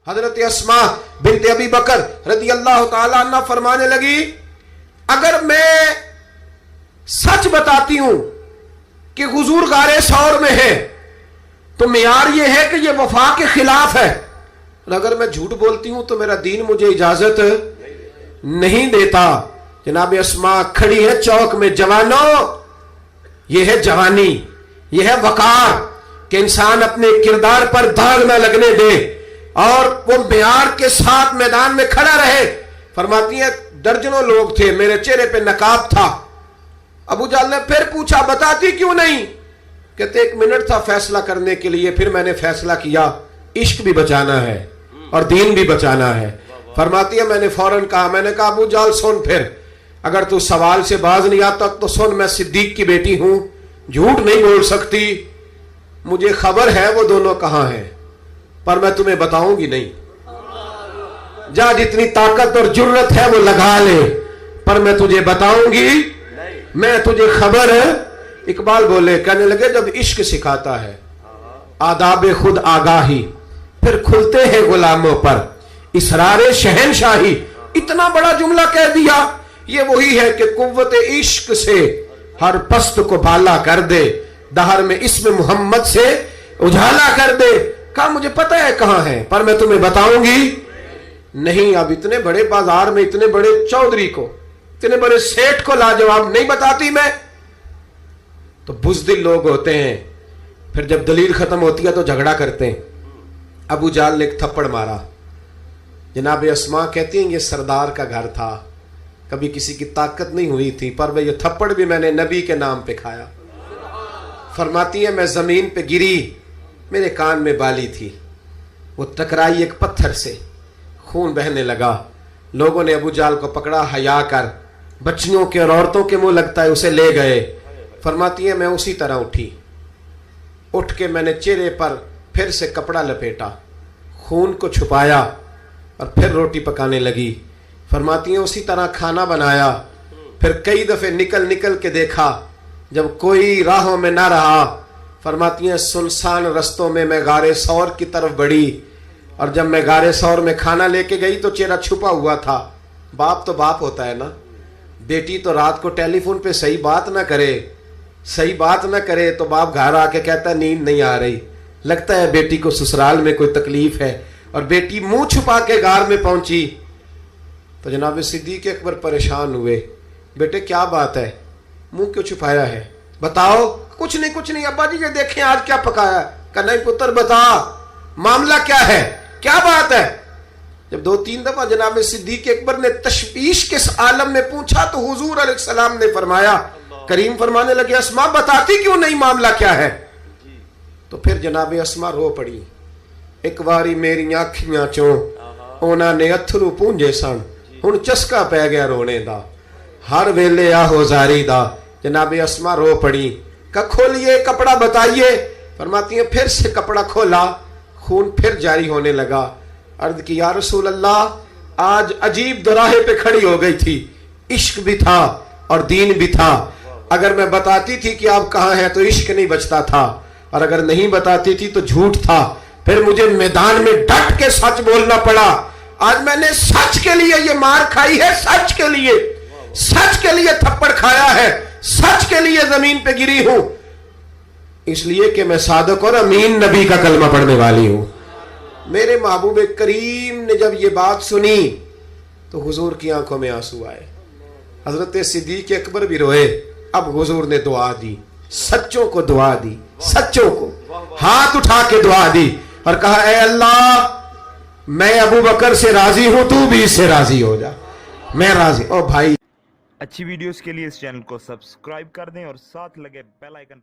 حضرت اسما بنت ابی بکر رضی اللہ تعالیٰ عنہ فرمانے لگی، اگر میں سچ بتاتی ہوں کہ حضور غار ثور میں ہے تو معیار یہ ہے کہ یہ وفا کے خلاف ہے، اور اگر میں جھوٹ بولتی ہوں تو میرا دین مجھے اجازت نہیں دیتا۔ جناب اسما کھڑی ہے چوک میں، جوانوں یہ ہے جوانی، یہ ہے وقار کہ انسان اپنے کردار پر داغ نہ لگنے دے اور وہ معیار کے ساتھ میدان میں کھڑا رہے۔ فرماتی ہیں درجنوں لوگ تھے، میرے چہرے پہ نقاب تھا۔ ابو جہل نے پھر پوچھا بتاتی کیوں نہیں؟ کہتے 1 منٹ تھا فیصلہ کرنے کے لیے، پھر میں نے فیصلہ کیا عشق بھی بچانا ہے اور دین بھی بچانا ہے۔ فرماتی ہے میں نے فوراً کہا، میں نے کہا ابو جہل سن، پھر اگر تو سوال سے باز نہیں آتا تو سن، میں صدیق کی بیٹی ہوں، جھوٹ نہیں بول سکتی، مجھے خبر ہے وہ دونوں کہاں ہیں، پر میں تمہیں بتاؤں گی نہیں۔ جا جتنی طاقت اور جرت ہے وہ لگا لے، پر میں تجھے بتاؤں گی میں تجھے خبر ہے۔ اقبال بولے، کہنے لگے جب عشق سکھاتا ہے آداب خود آگاہی، پھر کھلتے ہیں غلاموں پر اسرار شہنشاہی۔ اتنا بڑا جملہ کہہ دیا، یہ وہی ہے کہ قوت عشق سے ہر پست کو بالا کر دے، دہر میں اسم محمد سے اجالا کر دے۔ کہا مجھے پتہ ہے کہاں ہے، پر میں تمہیں بتاؤں گی نہیں۔ اب اتنے بڑے بازار میں اتنے بڑے چودھری کو، اتنے بڑے سیٹ کو لاجواب نہیں بتاتی میں؟ تو بزدل لوگ ہوتے ہیں، پھر جب دلیل ختم ہوتی ہے تو جھگڑا کرتے ہیں۔ ابو جہل نے ایک تھپڑ مارا۔ جناب اسما کہتی ہیں یہ سردار کا گھر تھا، کبھی کسی کی طاقت نہیں ہوئی تھی، پر وہ یہ تھپڑ بھی میں نے نبی کے نام پہ کھایا۔ فرماتی ہے میں زمین پہ گری، میرے کان میں بالی تھی، وہ ٹکرائی ایک پتھر سے، خون بہنے لگا۔ لوگوں نے ابو جہل کو پکڑا، حیا کر، بچیوں کے اور عورتوں کے منہ لگتا ہے اسے لے گئے۔ فرماتی ہے میں اسی طرح اٹھی، اٹھ کے میں نے چہرے پر پھر سے کپڑا لپیٹا، خون کو چھپایا اور پھر روٹی پکانے لگی۔ فرماتی ہیں اسی طرح کھانا بنایا، پھر کئی دفعے نکل نکل کے دیکھا، جب کوئی راہوں میں نہ رہا، فرماتی ہیں سنسان رستوں میں میں غار ثور کی طرف بڑھی، اور جب میں غار ثور میں کھانا لے کے گئی تو چہرہ چھپا ہوا تھا۔ باپ تو باپ ہوتا ہے نا، بیٹی تو رات کو ٹیلی فون پہ صحیح بات نہ کرے تو باپ گھر آ کے کہتا ہے نیند نہیں آ رہی، لگتا ہے بیٹی کو سسرال میں کوئی تکلیف ہے، اور بیٹی منہ چھپا کے غار میں پہنچی تو جناب صدیق اکبر پریشان ہوئے، بیٹے کیا بات ہے، منہ کیوں چھپایا ہے، بتاؤ۔ کچھ نہیں ابا جی یہ دیکھیں آج کیا پکایا۔ کہ نہیں پتر بتا معاملہ کیا ہے، کیا بات ہے۔ جب 2-3 دفعہ جناب صدیق اکبر نے تشویش کے عالم میں پوچھا تو حضور علیہ السلام نے فرمایا، کریم فرمانے لگے اسما بتاتی کیوں نہیں معاملہ کیا ہے؟ تو پھر جناب اسما رو پڑی، ایک باری میری آنکھیاں چوں اونا نے اتھرو پونجے سن، ہن چسکا پہ گیا رونے دا، ہر ویلے آہو زاری دا۔ جناب اسما رو پڑی، کہ کھولیے کپڑا بتائیے۔ فرماتی ہیں پھر سے کپڑا کھولا، خون پھر جاری ہونے لگا۔ عرض کی یا رسول اللہ آج عجیب دراہے پہ کھڑی ہو گئی تھی، عشق بھی تھا اور دین بھی تھا، اگر میں بتاتی تھی کہ آپ کہاں ہیں تو عشق نہیں بچتا تھا، اور اگر نہیں بتاتی تھی تو جھوٹ تھا، پھر مجھے میدان میں ڈٹ کے سچ بولنا پڑا۔ آج میں نے سچ کے لیے یہ مار کھائی ہے، سچ کے لیے تھپڑ کھایا ہے، سچ کے لیے زمین پہ گری ہوں، اس لیے کہ میں صادق اور امین نبی کا کلمہ پڑھنے والی ہوں۔ میرے محبوب کریم نے جب یہ بات سنی تو حضور کی آنکھوں میں آنسو آئے، حضرت صدیق اکبر بھی روئے۔ اب حضور نے دعا دی، سچوں کو دعا دی، سچوں کو ہاتھ اٹھا کے دعا دی اور کہا اے اللہ میں ابو بکر سے راضی ہوں، تو بھی اس سے راضی ہو جا، میں راضی۔ او بھائی اچھی ویڈیوز کے لیے اس چینل کو سبسکرائب کر دیں اور ساتھ لگے بیل آئیکن